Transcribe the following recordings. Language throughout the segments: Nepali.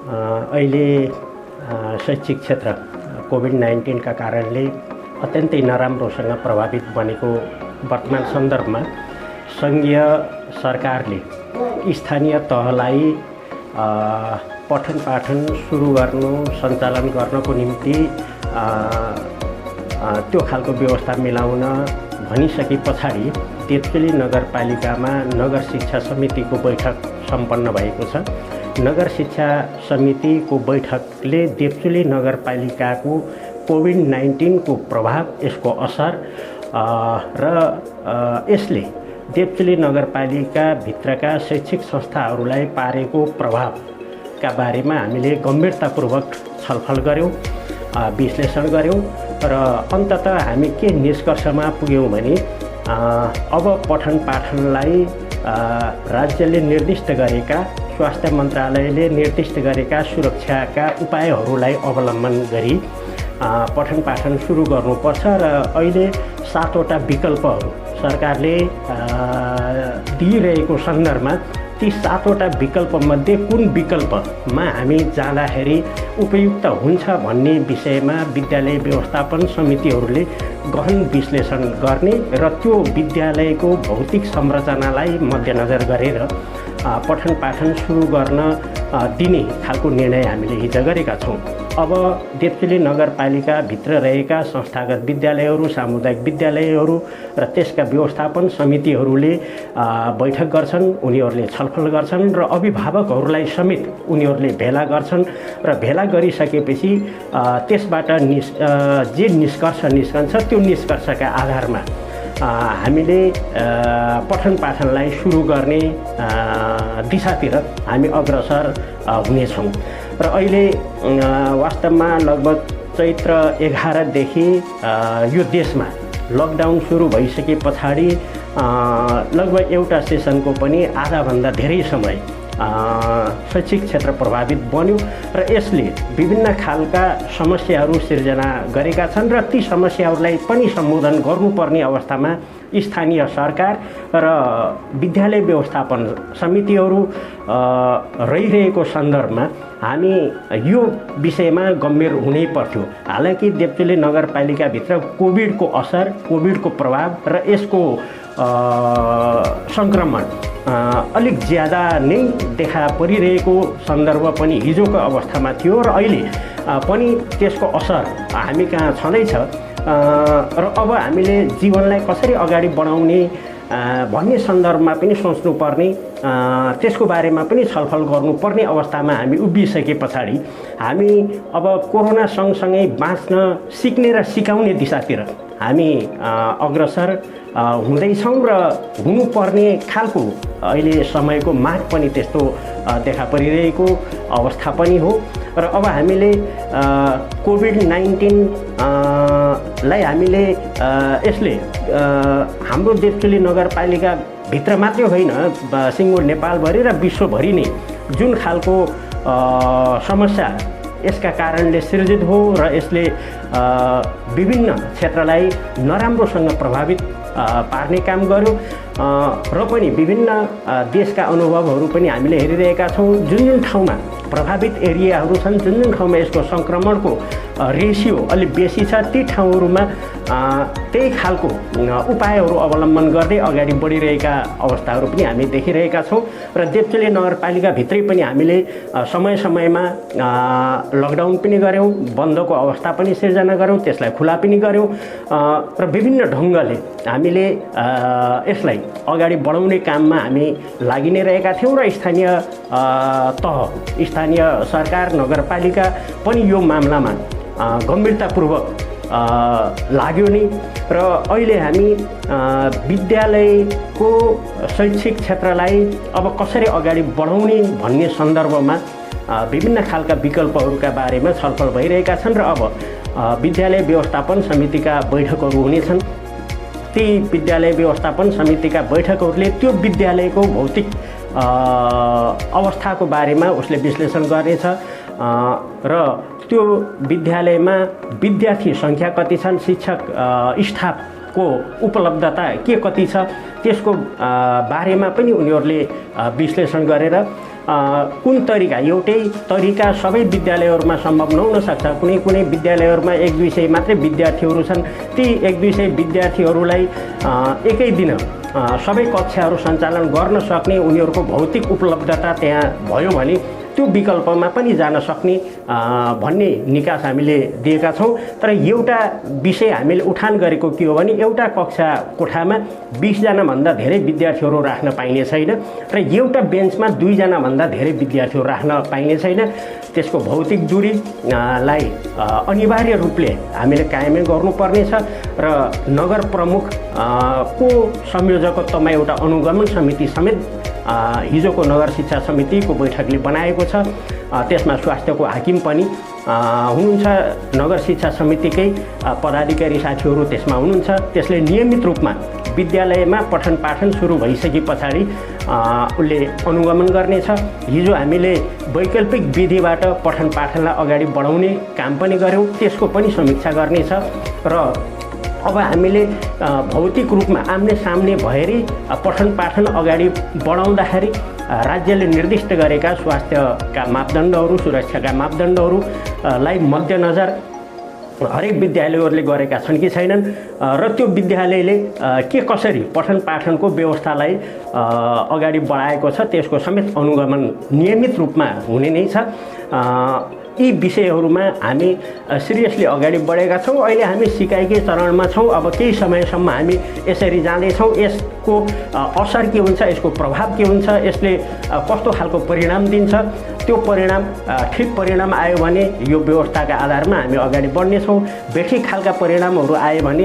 अहिले शैक्षिक क्षेत्र कोभिड-19 का कारणले अत्यन्तै नराम्रोसँग प्रभावित बनेको वर्तमान सन्दर्भमा सङ्घीय सरकारले स्थानीय तहलाई पठन पाठन सुरु गर्नु सञ्चालन गर्नको निम्ति त्यो खालको व्यवस्था मिलाउन भनिसके पछाडि देवचुली नगरपालिकामा नगर शिक्षा समितिको बैठक सम्पन्न भएको छ। नगर शिक्षा समितिको बैठकले देवचुली नगरपालिकाको कोभिड-19 को प्रभाव, यसको असर र यसले देवचुली नगरपालिका भित्रका शैक्षिक संस्थाहरूलाई पारेको प्रभावका बारेमा हामीले गम्भीरतापूर्वक छलफल गऱ्यौँ, विश्लेषण गऱ्यौँ र अन्ततः हामी के निष्कर्षमा पुग्यौँ भने अब पठन पाठनलाई राज्यले निर्दिष्ट गरेका, स्वास्थ्य मन्त्रालयले निर्दिष्ट गरेका सुरक्षाका उपायहरूलाई अवलम्बन गरी पठन पाठन सुरु गर्नुपर्छ र अहिले 7 वटा विकल्पहरू सरकारले दिइरहेको सन्दर्भमा ती 7 वटा विकल्पमध्ये कुन विकल्पमा हामी जाँदाखेरि उपयुक्त हुन्छ भन्ने विषयमा विद्यालय व्यवस्थापन समितिहरूले गहन विश्लेषण गर्ने र त्यो विद्यालयको भौतिक संरचनालाई मध्यनजर गरेर पठन पाठन सुरु गर्न दिने खालको निर्णय हामीले हिजो गरेका छौँ। अब देवचुली नगरपालिका भित्र रहेका संस्थागत विद्यालयहरू, सामुदायिक विद्यालयहरू र त्यसका व्यवस्थापन समितिहरूले बैठक गर्छन्, उनीहरूले छलफल गर्छन् र अभिभावकहरूलाई समेत उनीहरूले भेला गर्छन् र भेला गरिसकेपछि त्यसबाट जे निष्कर्ष निस्कन्छ त्यो निष्कर्षका आधारमा हामीले पठन पाठनलाई सुरु गर्ने दिशातिर हामी अग्रसर हुनेछौँ र अहिले वास्तवमा लगभग चैत्र 11 देखि यो देशमा लकडाउन सुरु भइसके पछाडि लगभग एउटा सेसनको पनि आधाभन्दा धेरै समय शैक्षिक क्षेत्र प्रभावित बन्यो र यसले विभिन्न खालका समस्याहरू सिर्जना गरेका छन् र ती समस्याहरूलाई पनि सम्बोधन गर्नुपर्ने अवस्थामा स्थानीय सरकार र विद्यालय व्यवस्थापन समितिहरू रहिरहेको सन्दर्भमा हामी यो विषयमा गम्भीर हुनै पर्थ्यो। हालाकि देवचुली नगरपालिकाभित्र कोभिडको असर, कोभिडको प्रभाव र यसको सङ्क्रमण अलिक ज्यादा नै देखा परिरहेको सन्दर्भ पनि हिजोको अवस्थामा थियो र अहिले पनि त्यसको असर हामी कहाँ छँदैछ र अब हामीले जीवनलाई कसरी अगाडि बढाउने भन्ने सन्दर्भमा पनि सोच्नुपर्ने, त्यसको बारेमा पनि छलफल गर्नुपर्ने अवस्थामा हामी उभिसके पछाडि हामी अब कोरोना सँगसँगै बाँच्न सिक्ने र सिकाउने दिशातिर हामी अग्रसर हुँदैछौँ र हुनुपर्ने खालको अहिले समयको माग पनि त्यस्तो देखा परिरहेको अवस्था पनि हो र अब हामीले कोभिड-19 लाई हामीले यसले हाम्रो देवचुली नगरपालिका भित्र मात्रै होइन, सिङ्गो नेपालभरि र विश्वभरि नै जुन खालको समस्या यसका कारणले सिर्जित हो र यसले विभिन्न क्षेत्रलाई नराम्रोसँग प्रभावित पार्ने काम गर्यो र पनि विभिन्न देशका अनुभवहरू पनि हामीले हेरिरहेका छौँ। जुन जुन ठाउँमा प्रभावित एरियाहरू छन्, जुन जुन ठाउँमा यसको सङ्क्रमणको रेसियो अलिक बेसी छ, ती ठाउँहरूमा त्यही खालको उपायहरू अवलम्बन गर्दै अगाडि बढिरहेका अवस्थाहरू पनि हामी देखिरहेका छौँ र देवचुली नगरपालिकाभित्रै पनि हामीले समय समयमा लकडाउन पनि गऱ्यौँ, बन्दको अवस्था पनि सिर्जना गऱ्यौँ, त्यसलाई खुला पनि गऱ्यौँ र विभिन्न ढङ्गले हामीले यसलाई अगाडि बढाउने काममा हामी लागि नै रहेका थियौँ र स्थानीय तह, स्थानीय सरकार, नगरपालिका पनि यो मामलामा गम्भीरतापूर्वक लाग्यो नि र अहिले हामी विद्यालयको शैक्षिक क्षेत्रलाई अब कसरी अगाडि बढाउने भन्ने सन्दर्भमा विभिन्न खालका विकल्पहरूका बारेमा छलफल भइरहेका छन् र अब विद्यालय व्यवस्थापन समितिका बैठकहरू हुनेछन्। ती विद्यालय व्यवस्थापन समितिका बैठकहरूले त्यो विद्यालयको भौतिक अवस्थाको बारेमा उसले विश्लेषण गर्नेछ र त्यो विद्यालयमा विद्यार्थी सङ्ख्या कति छन्, शिक्षक स्टाफको उपलब्धता के कति छ, त्यसको बारेमा पनि उनीहरूले विश्लेषण गरेर कुन तरिका एउटै तरिका सबै विद्यालयहरूमा सम्भव नहुन सक्छ। कुनै कुनै विद्यालयहरूमा 1-2 सय मात्रै विद्यार्थीहरू छन्। ती 1-2 सय विद्यार्थीहरूलाई एकै दिन सबै कक्षाहरू सञ्चालन गर्न सक्ने उनीहरूको भौतिक उपलब्धता त्यहाँ भयो भने त्यो विकल्पमा पनि जान सक्ने भन्ने निकास हामीले दिएका छौँ। तर एउटा विषय हामीले उठान गरेको के हो भने एउटा कक्षा कोठामा 20 जनाभन्दा धेरै विद्यार्थीहरू राख्न पाइने छैन र एउटा बेन्चमा 2 जनाभन्दा धेरै विद्यार्थीहरू राख्न पाइने छैन। त्यसको भौतिक दूरीलाई अनिवार्य रूपले हामीले कायमै गर्नुपर्नेछ र नगर प्रमुख को संयोजकत्वमा एउटा अनुगमन समिति समेत हिजोको नगर शिक्षा समितिको बैठकले बनाएको छ। त्यसमा स्वास्थ्यको हाकिम पनि हुनुहुन्छ, नगर शिक्षा समितिकै पदाधिकारी साथीहरू त्यसमा हुनुहुन्छ। त्यसले नियमित रूपमा विद्यालयमा पठन पाठन सुरु भइसके पछाडि उसले अनुगमन गर्नेछ। हिजो हामीले वैकल्पिक विधिबाट पठन पाठनलाई अगाडि बढाउने काम पनि गऱ्यौँ, त्यसको पनि समीक्षा गर्नेछ र अब हामीले भौतिक रूपमा आम्ने सामने भएरै पठन पाठन अगाडि बढाउँदाखेरि राज्यले निर्दिष्ट गरेका स्वास्थ्यका मापदण्डहरू, सुरक्षाका मापदण्डहरूलाई मध्यनजर हरेक विद्यालयहरूले गरेका छन् कि छैनन् र त्यो विद्यालयले के कसरी पठन पाठनको व्यवस्थालाई अगाडि बढाएको छ त्यसको समेत अनुगमन नियमित रूपमा हुने नै छ। यी विषयहरूमा हामी सिरियसली अगाडि बढेका छौँ। अहिले हामी सिकाइकै चरणमा छौँ। अब केही समयसम्म हामी यसरी जाँदैछौँ। यसको असर के हुन्छ, यसको प्रभाव के हुन्छ, यसले कस्तो खालको परिणाम दिन्छ, त्यो परिणाम ठिक परिणाम आयो भने यो व्यवस्थाका आधारमा हामी अगाडि बढ्नेछौँ। बेठिक खालका परिणामहरू आयो भने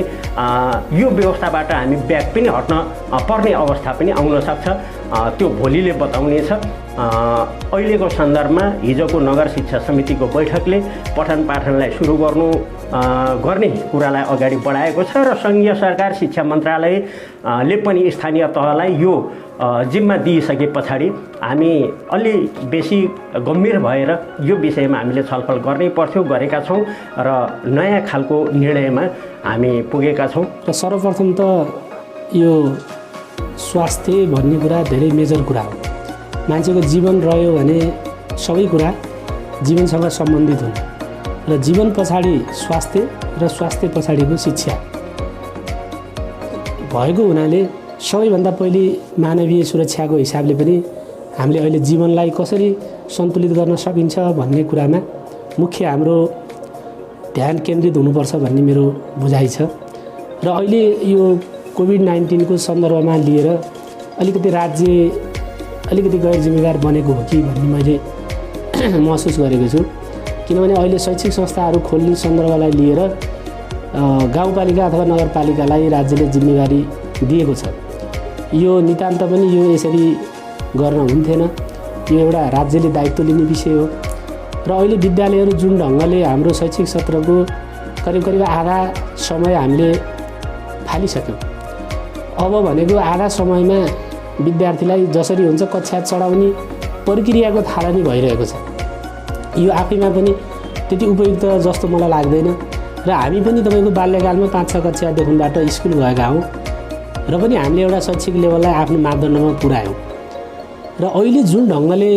यो व्यवस्थाबाट हामी ब्याक पनि हट्न पर्ने अवस्था पनि आउन सक्छ। त्यो भोलिले बताउनेछ। अहिलेको सन्दर्भमा हिजोको नगर शिक्षा समितिको बैठकले पठन पाठनलाई सुरु गर्ने कुरालाई अगाडि बढाएको छ र सङ्घीय सरकार शिक्षा मन्त्रालयले पनि स्थानीय तहलाई यो जिम्मा दिइसके पछाडि हामी अलि बेसी गम्भीर भएर यो विषयमा हामीले छलफल गर्नै पर्थ्यो, गरेका छौँ र नयाँ खालको निर्णयमा हामी पुगेका छौँ। र सर्वप्रथम त यो स्वास्थ्य भन्ने कुरा धेरै मेजर कुरा हो। मान्छेको जीवन रह्यो भने सबै कुरा जीवनसँग सम्बन्धित हुन् र जीवन पछाडि स्वास्थ्य र स्वास्थ्य पछाडिको शिक्षा भएको हुनाले सबैभन्दा पहिले मानवीय सुरक्षाको हिसाबले पनि हामीले अहिले जीवनलाई कसरी सन्तुलित गर्न सकिन्छ भन्ने कुरामा मुख्य हाम्रो ध्यान केन्द्रित हुनुपर्छ भन्ने मेरो बुझाइ छ। र अहिले यो कोभिड-19 को सन्दर्भमा लिएर अलिकति राज्य अलिकति गैर जिम्मेवार बनेको हो कि भन्ने मैले महसुस गरेको छु। किनभने अहिले शैक्षिक संस्थाहरू खोल्ने सन्दर्भलाई लिएर गाउँपालिका अथवा नगरपालिकालाई राज्यले जिम्मेवारी दिएको छ। यो नितान्त पनि यो यसरी गर्न हुन्थेन। यो एउटा राज्यले दायित्व लिने विषय हो र अहिले विद्यालयहरू जुन ढङ्गले हाम्रो शैक्षिक सत्रको करिब आधा समय हामीले फालिसक्यौँ। अब भनेको आधा समयमा विद्यार्थीलाई जसरी हुन्छ कक्षा चढाउने प्रक्रियाको थालनी भइरहेको छ। यो आफैमा पनि त्यति उपयुक्त जस्तो मलाई लाग्दैन र हामी पनि तपाईँको बाल्यकालमा 5-6 कक्षादेखिबाट स्कुल गएका हौँ र पनि हामीले एउटा शैक्षिक लेभललाई आफ्नो मापदण्डमा पुर्यायौँ। र अहिले जुन ढङ्गले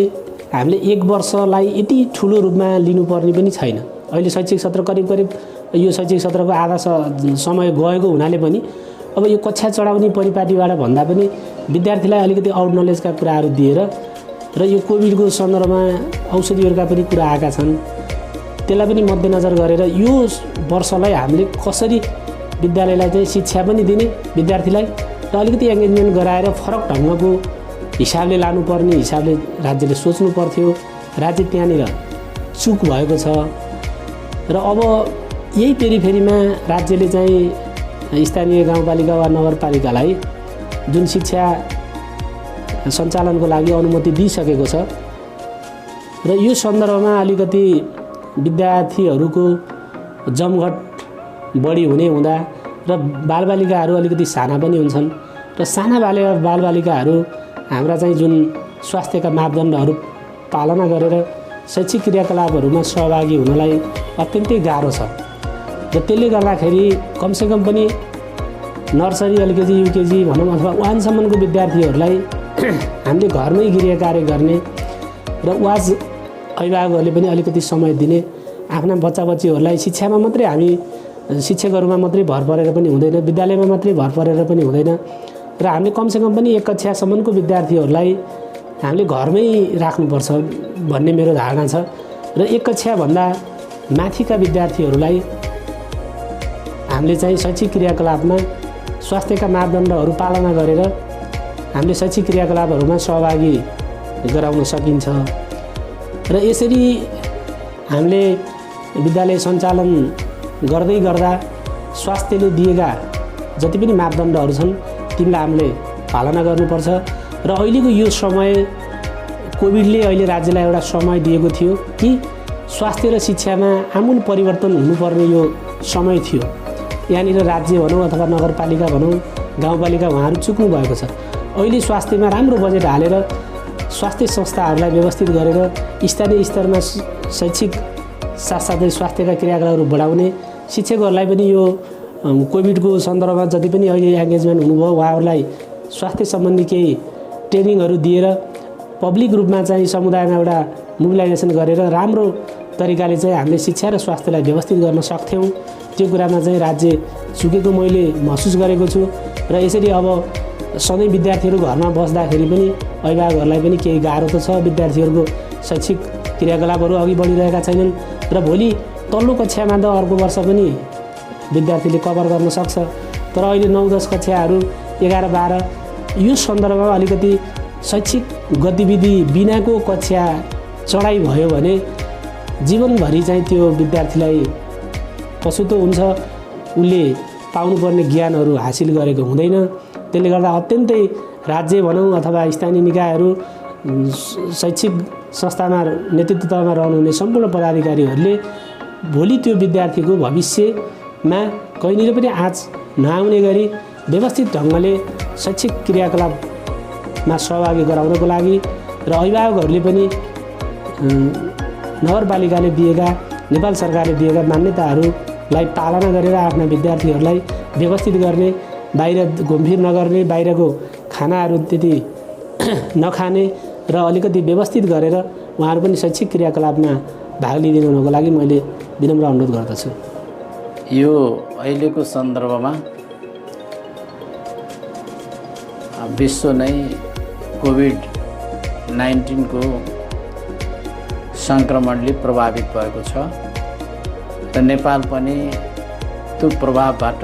हामीले 1 वर्षलाई यति ठुलो रूपमा लिनुपर्ने पनि छैन। अहिले शैक्षिक सत्र करिब यो शैक्षिक सत्रको आधा समय गएको हुनाले पनि अब यो कक्षा चढाउने परिपाटीबाट भन्दा पनि विद्यार्थीलाई अलिकति आउट नलेजका कुराहरू दिएर र यो कोभिडको सन्दर्भमा औषधिहरूका पनि कुरा आएका छन्, त्यसलाई पनि मध्यनजर गरेर यो वर्षलाई हामीले कसरी विद्यालयलाई चाहिँ शिक्षा पनि दिने विद्यार्थीलाई र अलिकति एङ्गेजमेन्ट गराएर फरक ढङ्गको हिसाबले लानुपर्ने हिसाबले राज्यले सोच्नु पर्थ्यो। राज्य त्यहाँनिर चुक भएको छ र अब यही पेरिफेरीमा राज्यले चाहिँ स्थानीय गाउँपालिका वा नगरपालिकालाई जुन शिक्षा सञ्चालनको लागि अनुमति दिइसकेको छ र यो सन्दर्भमा अलिकति विद्यार्थीहरूको जमघट बढी हुने हुँदा र बालबालिकाहरू अलिकति साना पनि हुन्छन् र साना बालबालिकाहरू हाम्रा चाहिँ जुन स्वास्थ्यका मापदण्डहरू पालना गरेर शैक्षिक क्रियाकलापहरूमा सहभागी हुनलाई अत्यन्तै गाह्रो छ र त्यसले गर्दाखेरि कमसेकम पनि नर्सरी एलकेजी युकेजी भनौँ अथवा 1 सम्मको विद्यार्थीहरूलाई हामीले घरमै गृह कार्य गर्ने र वाज अभिभावकहरूले पनि अलिकति समय दिने, आफ्ना बच्चा बच्चीहरूलाई शिक्षामा मात्रै हामी शिक्षकहरूमा मात्रै भर परेर पनि हुँदैन, विद्यालयमा मात्रै भर परेर पनि हुँदैन र हामीले कमसेकम पनि 1 कक्षासम्मको विद्यार्थीहरूलाई हामीले घरमै राख्नुपर्छ भन्ने मेरो धारणा छ र 1 कक्षाभन्दा माथिका विद्यार्थीहरूलाई हामीले चाहिँ शैक्षिक क्रियाकलापमा स्वास्थ्यका मापदण्डहरू पालना गरेर हामीले शैक्षिक क्रियाकलापहरूमा सहभागी गराउन सकिन्छ र यसरी हामीले विद्यालय सञ्चालन गर्दै गर्दा स्वास्थ्यले दिएका जति पनि मापदण्डहरू छन् तिनलाई हामीले पालना गर्नुपर्छ र अहिलेको यो समय कोभिडले अहिले राज्यलाई एउटा समय दिएको थियो कि स्वास्थ्य र शिक्षामा आमूल परिवर्तन हुनुपर्ने यो समय थियो। यहाँनिर राज्य भनौँ अथवा नगरपालिका भनौँ, गाउँपालिका उहाँहरू चुक्नु भएको छ। अहिले स्वास्थ्यमा राम्रो बजेट हालेर स्वास्थ्य संस्थाहरूलाई व्यवस्थित गरेर स्थानीय स्तरमा शैक्षिक साथसाथै स्वास्थ्यका क्रियाकलापहरू बढाउने, शिक्षकहरूलाई पनि यो कोभिडको सन्दर्भमा जति पनि अहिले एङ्गेजमेन्ट हुनुभयो उहाँहरूलाई स्वास्थ्य सम्बन्धी केही ट्रेनिङहरू दिएर पब्लिक रूपमा चाहिँ समुदायमा एउटा मोबिलाइजेसन गरेर राम्रो तरिकाले चाहिँ हामीले शिक्षा र स्वास्थ्यलाई व्यवस्थित गर्न सक्थ्यौँ। त्यो कुरामा चाहिँ राज्य चुकेको मैले महसुस गरेको छु र यसरी अब सधैँ विद्यार्थीहरू घरमा बस्दाखेरि पनि अभिभावकहरूलाई पनि केही गाह्रो त छ। विद्यार्थीहरूको शैक्षिक क्रियाकलापहरू अघि बढिरहेका छैनन् र भोलि तल्लो कक्षामा त अर्को वर्ष पनि विद्यार्थीले कभर गर्न सक्छ, तर अहिले 9-10 कक्षाहरू 11-12 यो सन्दर्भमा अलिकति शैक्षिक गतिविधि बिनाको कक्षा चढाइ भयो भने जीवनभरि चाहिँ त्यो विद्यार्थीलाई पछुतो हुन्छ, उसले पाउनुपर्ने ज्ञानहरू हासिल गरेको हुँदैन। त्यसले गर्दा अत्यन्तै राज्य भनौँ अथवा स्थानीय निकायहरू, शैक्षिक संस्थामा नेतृत्वमा रहनुहुने सम्पूर्ण पदाधिकारीहरूले भोलि त्यो विद्यार्थीको भविष्यमा कहीँनिर पनि आँच नआउने गरी व्यवस्थित ढङ्गले शैक्षिक क्रियाकलापमा सहभागी गराउनको लागि र अभिभावकहरूले पनि नगरपालिकाले दिएका, नेपाल सरकारले दिएका मान्यताहरूलाई पालना गरेर आफ्ना विद्यार्थीहरूलाई व्यवस्थित गर्ने, बाहिर घुमफिर नगर्ने, बाहिरको खानाहरू त्यति नखाने र अलिकति व्यवस्थित गरेर उहाँहरू पनि शैक्षिक क्रियाकलापमा भाग लिइदिनुको लागि मैले विनम्र अनुरोध गर्दछु। यो अहिलेको सन्दर्भमा विश्व नै कोभिड-19 को सङ्क्रमणले प्रभावित भएको छ र नेपाल पनि त्यो प्रभावबाट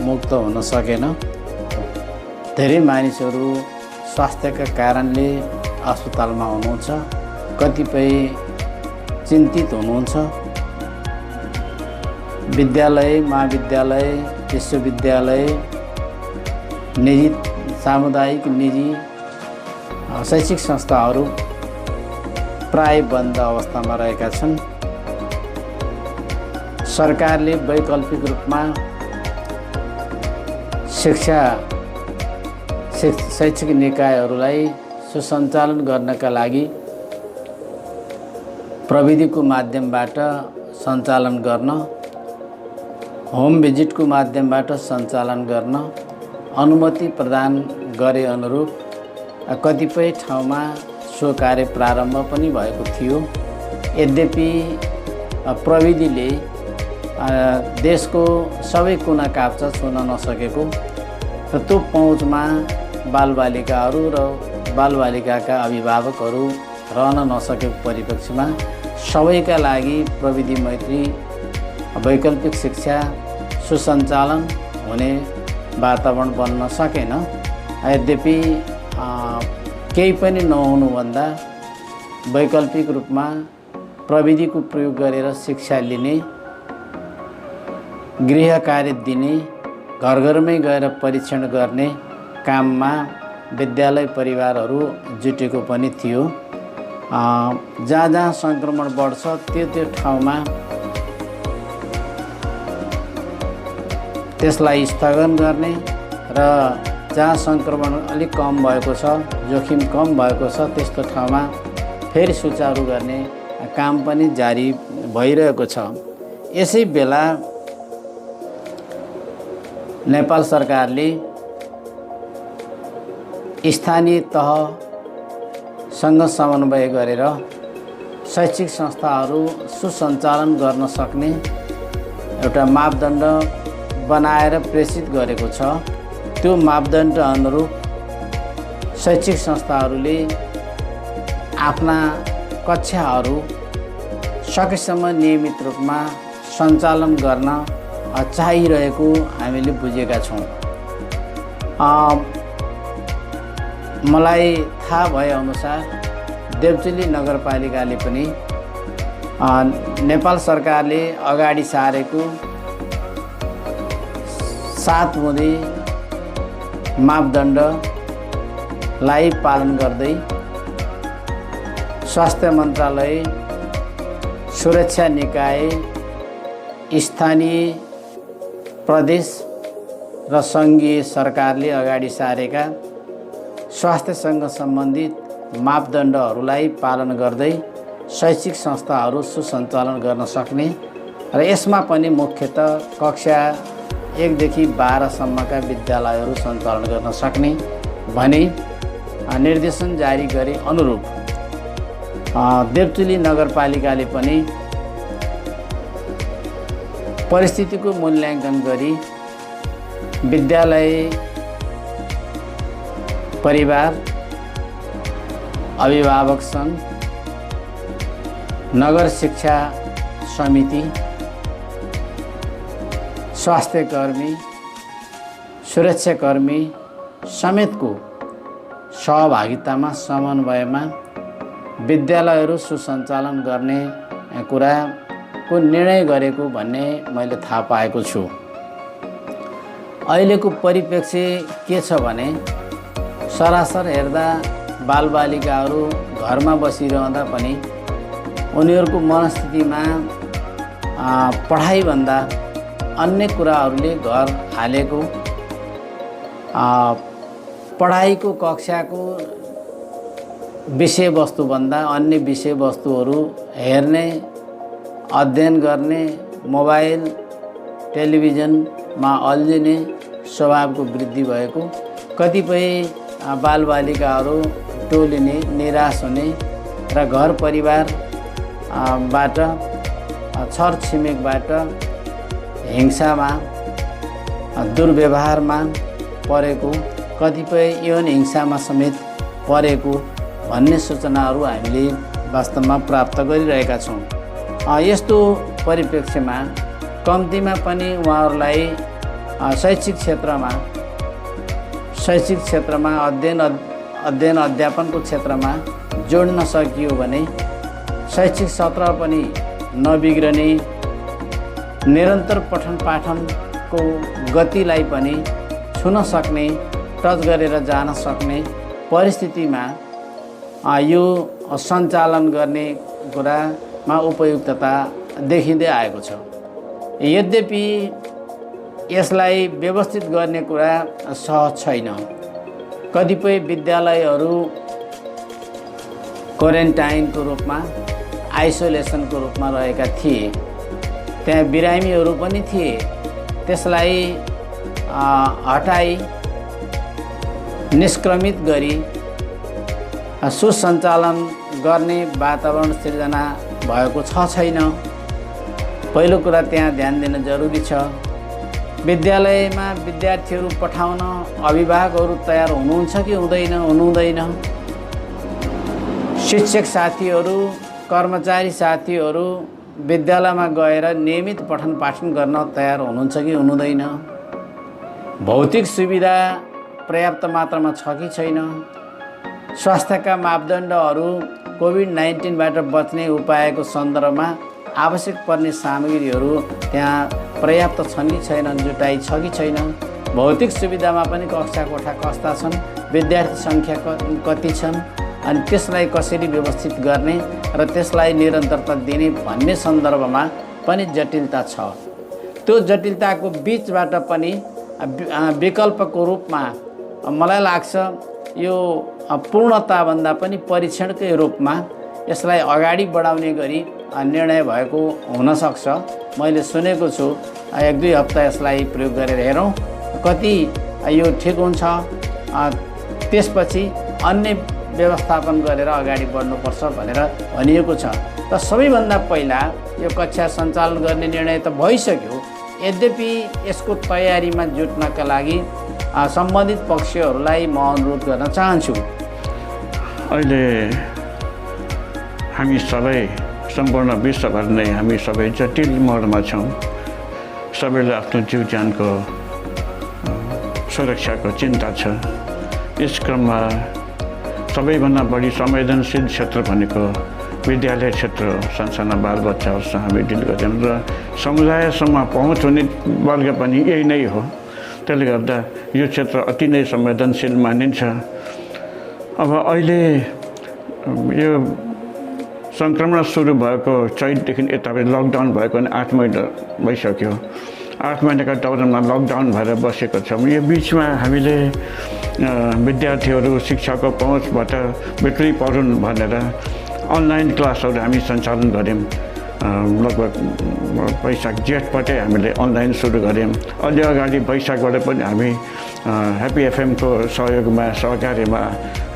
मुक्त हुन सकेन। धेरै मानिसहरू स्वास्थ्यका कारणले अस्पतालमा हुनुहुन्छ, कतिपय चिन्तित हुनुहुन्छ। विद्यालय, महाविद्यालय, विश्वविद्यालय, निजी, सामुदायिक, निजी शैक्षिक संस्थाहरू प्राय बन्द अवस्थामा रहेका छन्। सरकारले वैकल्पिक रूपमा शैक्षिक निकायहरूलाई सुसञ्चालन गर्नका लागि प्रविधिको माध्यमबाट सञ्चालन गर्न, होम भिजिटको माध्यमबाट सञ्चालन गर्न अनुमति प्रदान गरे अनुरूप कतिपय ठाउँमा सो कार्य प्रारम्भ पनि भएको थियो। यद्यपि प्रविधिले देशको सबै कुना काप्चा छुन नसकेको र त्यो पहुँचमा बालबालिकाहरू र बालबालिकाका अभिभावकहरू रहन नसकेको परिप्रेक्ष्यमा सबैका लागि प्रविधि मैत्री वैकल्पिक शिक्षा सुसञ्चालन हुने वातावरण बन्न सकेन। यद्यपि केही पनि नहुनुभन्दा वैकल्पिक रूपमा प्रविधिको प्रयोग गरेर शिक्षा लिने, गृह कार्य दिने, घर घरमै गएर परीक्षण गर्ने काममा विद्यालय परिवारहरू जुटेको पनि थियो। जहाँ जहाँ सङ्क्रमण बढ्छ त्यो ठाउँमा त्यसलाई स्थगन गर्ने र जहाँ सङ्क्रमण अलिक कम भएको छ, जोखिम कम भएको छ, त्यस्तो ठाउँमा फेरि सुचारू गर्ने काम पनि जारी भइरहेको छ। यसै बेला नेपाल सरकारले स्थानीय तहसँग समन्वय गरेर शैक्षिक संस्थाहरू सुसञ्चालन गर्न सक्ने एउटा मापदण्ड बनाएर प्रेषित गरेको छ। त्यो मापदण्ड अनुरूप शैक्षिक संस्थाहरूले आफ्ना कक्षाहरू सकेसम्म नियमित रूपमा सञ्चालन गर्न चाहिरहेको हामीले बुझेका छौँ। मलाई थाहा भएअनुसार देवचुली नगरपालिकाले पनि नेपाल सरकारले अगाडि सारेको 7 बुँदे मापदण्डलाई पालन गर्दै स्वास्थ्य मन्त्रालय, सुरक्षा निकाय, स्थानीय, प्रदेश र सङ्घीय सरकारले अगाडि सारेका स्वास्थ्यसँग सम्बन्धित मापदण्डहरूलाई पालन गर्दै शैक्षिक संस्थाहरू सुसञ्चालन गर्न सक्ने र यसमा पनि मुख्यतः कक्षा 1 देखि 12 सम्मका विद्यालयहरू सञ्चालन गर्न सक्ने भनी निर्देशन जारी गरे अनुरूप देवचुली नगरपालिकाले पनि परिस्थितिको मूल्याङ्कन गरी विद्यालय, परिवार, अभिभावक सङ्घ, नगर शिक्षा समिति, स्वास्थ्यकर्मी, सुरक्षाकर्मी समेतको सहभागितामा समन्वयमा विद्यालयहरू सुसञ्चालन गर्ने कुराको निर्णय गरेको भन्ने मैले थाहा पाएको छु। अहिलेको परिप्रेक्ष्य के छ भने सरासर हेर्दा बालबालिकाहरू घरमा बसिरहँदा पनि उनीहरूको मनस्थितिमा पढाइभन्दा अन्य कुराहरूले घर हालेको, पढाइको कक्षाको विषयवस्तुभन्दा अन्य विषयवस्तुहरू हेर्ने, अध्ययन गर्ने, मोबाइल, टेलिभिजनमा अल्झिने स्वभावको वृद्धि भएको, कतिपय बालबालिकाहरू टोलिने, निराश हुने र घर परिवारबाट छरछिमेकबाट हिंसामा, दुर्व्यवहारमा परेको, कतिपय यौन हिंसामा समेत परेको भन्ने सूचनाहरू हामीले वास्तवमा प्राप्त गरिरहेका छौँ। यस्तो परिप्रेक्ष्यमा कम्तीमा पनि उहाँहरूलाई शैक्षिक क्षेत्रमा अध्ययन अध्यापनको क्षेत्रमा जोड्न सकियो भने शैक्षिक सत्र पनि नबिग्रने, निरन्तर पठन पाठनको गतिलाई पनि छुन सक्ने, टच गरेर जान सक्ने परिस्थितिमा यो सञ्चालन गर्ने कुरामा उपयुक्तता देखिँदै आएको छ। यद्यपि यसलाई व्यवस्थित गर्ने कुरा सहज छैन। कतिपय विद्यालयहरू क्वारेन्टाइनको रूपमा, आइसोलेसनको रूपमा रहेका थिए। त्यहाँ बिरामीहरू पनि थिए। त्यसलाई हटाई निष्क्रमित गरी सुसञ्चालन गर्ने वातावरण सिर्जना भएको छैन। पहिलो कुरा त्यहाँ ध्यान दिन जरुरी छ। विद्यालयमा विद्यार्थीहरू पठाउन अभिभावकहरू तयार हुनुहुन्छ कि हुनुहुँदैन? शिक्षक साथीहरू, कर्मचारी साथीहरू विद्यालयमा गएर नियमित पठन पाठन गर्न तयार हुनुहुन्छ कि हुनुहुँदैन? भौतिक सुविधा पर्याप्त मात्रामा छ कि छैन? स्वास्थ्यका मापदण्डहरू कोभिड-19बाट बच्ने उपायको सन्दर्भमा आवश्यक पर्ने सामग्रीहरू त्यहाँ पर्याप्त छन् कि छैनन्, जुटाइ छ कि छैन? भौतिक सुविधामा पनि कक्षा कोठा कस्ता छन्, विद्यार्थी सङ्ख्या कति छन्, अनि त्यसलाई कसरी व्यवस्थित गर्ने र त्यसलाई निरन्तरता दिने भन्ने सन्दर्भमा पनि जटिलता छ। त्यो जटिलताको बिचबाट पनि विकल्पको रूपमा मलाई लाग्छ यो पूर्णताभन्दा पनि परीक्षणकै रूपमा यसलाई अगाडि बढाउने गरी निर्णय भएको हुनसक्छ। मैले सुनेको छु 1-2 हप्ता यसलाई प्रयोग गरेर हेरौँ कति यो ठिक हुन्छ, त्यसपछि अन्य व्यवस्थापन गरेर अगाडि बढ्नुपर्छ भनेर भनिएको छ। र सबैभन्दा पहिला यो कक्षा सञ्चालन गर्ने निर्णय त भइसक्यो, यद्यपि यसको तयारीमा जुट्नका लागि सम्बन्धित पक्षहरूलाई म अनुरोध गर्न चाहन्छु। अहिले हामी सबै सम्पूर्ण विश्वभर नै हामी सबै जटिल मोडमा छौँ। सबैले आफ्नो जीव ज्यानको सुरक्षाको चिन्ता छ। यस क्रममा सबैभन्दा बढी संवेदनशील क्षेत्र भनेको विद्यालय क्षेत्र हो। सानसाना बालबच्चाहरूसँग हामी डिल गर्छौँ र समुदायसम्म पहुँच हुने वर्ग पनि यही नै हो। त्यसले गर्दा यो क्षेत्र अति नै संवेदनशील मानिन्छ। अब अहिले यो सङ्क्रमण सुरु भएको चैतदेखि यता लकडाउन भएको नि 8 महिना भइसक्यो। 8 महिनाका दौरानमा लकडाउन भएर बसेको छौँ। यो बिचमा हामीले विद्यार्थीहरू शिक्षाको पहुँचबाट भित्रै परुन् भनेर अनलाइन क्लासहरू हामी सञ्चालन गऱ्यौँ। लगभग वैशाख जेठबाटै हामीले अनलाइन सुरु गऱ्यौँ। अलि अगाडि वैशाखबाट पनि हामी ह्याप्पी एफएमको सहकार्यमा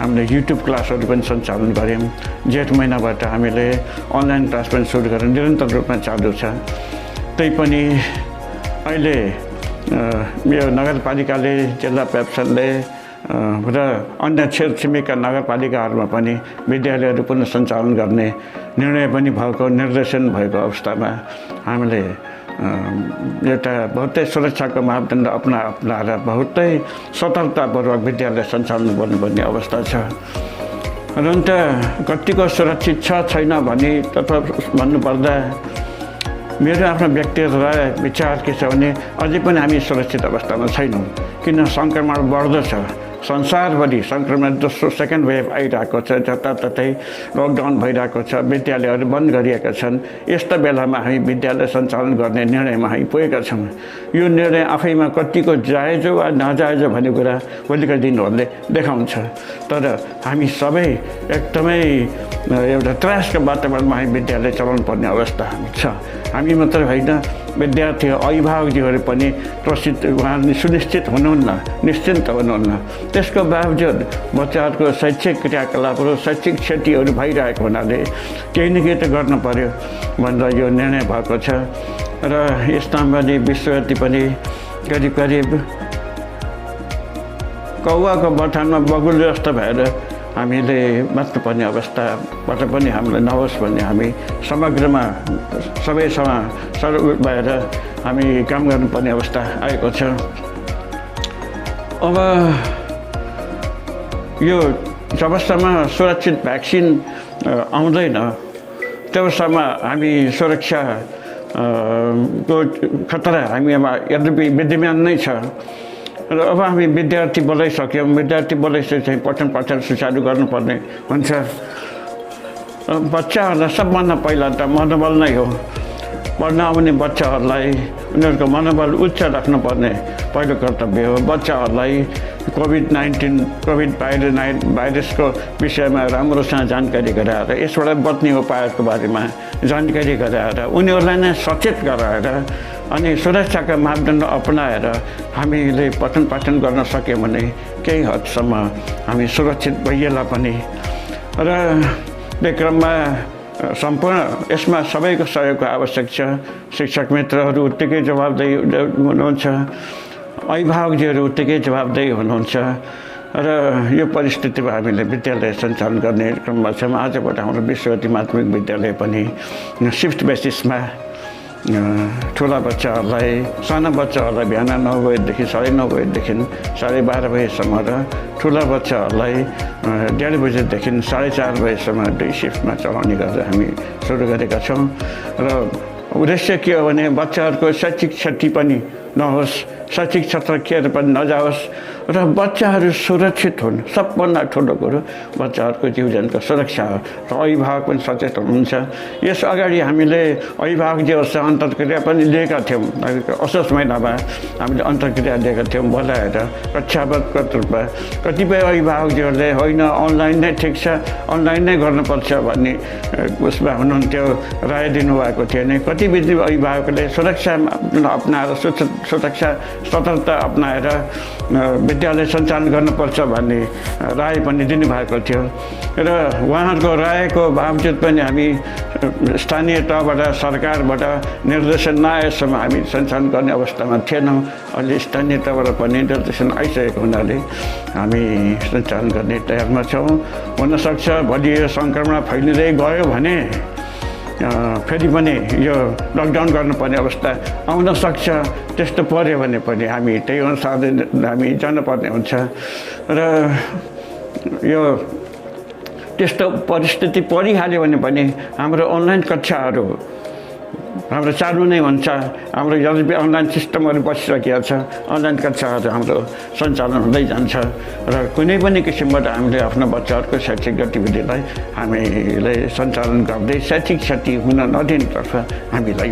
हामीले युट्युब क्लासहरू पनि सञ्चालन गऱ्यौँ। जेठ महिनाबाट हामीले अनलाइन क्लास पनि सुरु गरेर निरन्तर रूपमा चालु छ। त्यही पनि अहिले यो नगरपालिकाले, जिल्ला प्रशासनले र अन्य छिमेका नगरपालिकाहरूमा पनि विद्यालयहरू पुनः सञ्चालन गर्ने निर्णय पनि भएको, निर्देशन भएको अवस्थामा हामीले एउटा बहुतै सुरक्षाको मापदण्ड अपनाएर बहुतै सतर्कतापूर्वक विद्यालय सञ्चालन गर्नुपर्ने अवस्था छ। र अन्त कतिको सुरक्षित छ छैन भने तथा भन्नुपर्दा मेरो आफ्नो व्यक्तिगत विचार के छ भने अझै पनि हामी सुरक्षित अवस्थामा छैनौँ। किन सङ्क्रमण बढ्दो छ, संसारभरि सङ्क्रमण दोस्रो सेकेन्ड वेभ आइरहेको छ, जताततै लकडाउन भइरहेको छ, विद्यालयहरू बन्द गरिएका छन्। यस्ता बेलामा हामी विद्यालय सञ्चालन गर्ने निर्णयमा हामी पुगेका छौँ। यो निर्णय आफैमा कतिको जायज वा नजायज भन्ने कुरा भोलिका दिनहरूले देखाउँछ। तर हामी सबै एकदमै एउटा त्रासको वातावरणमा हामी विद्यालय चलाउनु पर्ने अवस्था छ। हामी मात्र होइन, विद्यार्थी अभिभावकजीहरू पनि प्रसिद्ध उहाँले सुनिश्चित हुनुहुन्न, निश्चिन्त हुनुहुन्न। त्यसको बावजुद बच्चाहरूको शैक्षिक क्रियाकलापहरू, शैक्षिक क्षतिहरू भइरहेको हुनाले केही न केही त गर्नु पर्यो भनेर यो निर्णय भएको छ। र इस्लामवादी विश्वव्यापी पनि करिब करिब कौवाको बथानमा बगुल जस्तो भएर हामीले बाँच्नुपर्ने अवस्थाबाट पनि हामीलाई नहोस् भन्ने हामी समग्रमा सबैसँग सर्व भएर हामी काम गर्नुपर्ने अवस्था आएको छ। अब यो जबसम्म सुरक्षित भ्याक्सिन आउँदैन तबसम्म हामी सुरक्षा को खतरा हामीमा यद्यपि विद्यमान नै छ। र अब हामी विद्यार्थी बोलाइसक्यौँ, विद्यार्थी बोलाइसकेपछि पठन पाठन सुचारू गर्नुपर्ने हुन्छ। बच्चाहरूलाई सबभन्दा पहिला त मनोबल नै हो। पढ्न आउने बच्चाहरूलाई उनीहरूको मनोबल उच्च राख्नुपर्ने पहिलो कर्तव्य हो। बच्चाहरूलाई कोभिड भाइरसको विषयमा राम्रोसँग जानकारी गराएर, यसबाट बच्ने उपायहरूको बारेमा जानकारी गराएर, उनीहरूलाई नै सचेत गराएर अनि सुरक्षाका मापदण्ड अपनाएर हामीले पठन पाठन गर्न सक्यौँ भने केही हदसम्म हामी सुरक्षित भइएला पनि। र त्यो क्रममा सम्पूर्ण यसमा सबैको सहयोगको आवश्यक छ। शिक्षक मित्रहरू उत्तिकै जवाबदेही हुनुहुन्छ, अभिभावकजीहरू उत्तिकै जवाबदेही हुनुहुन्छ। र यो परिस्थितिमा हामीले विद्यालय सञ्चालन गर्ने क्रममा छौँ। आजबाट हाम्रो विश्वव्यापी माध्यमिक विद्यालय पनि सिफ्ट बेसिसमा ठुला बच्चाहरूलाई, साना बच्चाहरूलाई बिहान 9 बजेदेखि 9:30 बजेदेखि 12:30 बजेसम्म र ठुला बच्चाहरूलाई 1:30 बजेदेखि 4:30 बजेसम्म 2 सिफ्टमा चलाउने गरेर हामी सुरु गरेका छौँ। र उद्देश्य के हो भने बच्चाहरूको शैक्षिक क्षति पनि नहोस्, शैक्षिक क्षेत्र केयर पनि नजाओस् र बच्चाहरू सुरक्षित हुन्। सबभन्दा ठुलो कुरो बच्चाहरूको जीवजनको सुरक्षा हो। र अभिभावक पनि सचेत हुनुहुन्छ। यस अगाडि हामीले अभिभावकजीहरूसँग अन्तर्क्रिया पनि लिएका थियौँ। असोज महिनामा हामीले अन्तर्क्रिया लिएका थियौँ बोलाएर कक्षागत रूपमा। कतिपय अभिभावकजीहरूले होइन अनलाइन नै ठिक छ, अनलाइन नै गर्नुपर्छ भन्ने उसमा हुनुहुन्थ्यो, राय दिनुभएको थियो। नि कति अभिभावकले सुरक्षा अपनाएर सुरक्षा सतर्कता अप्नाएर विद्यालय सञ्चालन गर्नुपर्छ भन्ने राय पनि दिनुभएको थियो र उहाँहरूको रायको बावजुद पनि हामी स्थानीय तहबाट सरकारबाट निर्देशन नआएसम्म हामी सञ्चालन गर्ने अवस्थामा थिएनौँ। अहिले स्थानीय तहबाट पनि निर्देशन आइसकेको हुनाले हामी सञ्चालन गर्ने तयारमा छौँ। हुनसक्छ भोलि यो सङ्क्रमण फैलिँदै गयो भने फेरि पनि यो लकडाउन गर्नुपर्ने अवस्था आउन सक्छ। त्यस्तो पर्यो भने पनि हामी त्यही अनुसार हामी जानुपर्ने हुन्छ र यो त्यस्तो परिस्थिति परिहाल्यो भने पनि हाम्रो अनलाइन कक्षाहरू हाम्रो चालु नै हुन्छ। हाम्रो यद्यपि अनलाइन सिस्टमहरू बसिसकेको छ, अनलाइन कक्षाहरू हाम्रो सञ्चालन हुँदै जान्छ र कुनै पनि किसिमबाट हामीले आफ्नो बच्चाहरूको शैक्षिक गतिविधिलाई हामीले सञ्चालन गर्दै शैक्षिक क्षति हुन नदिनेतर्फ हामीलाई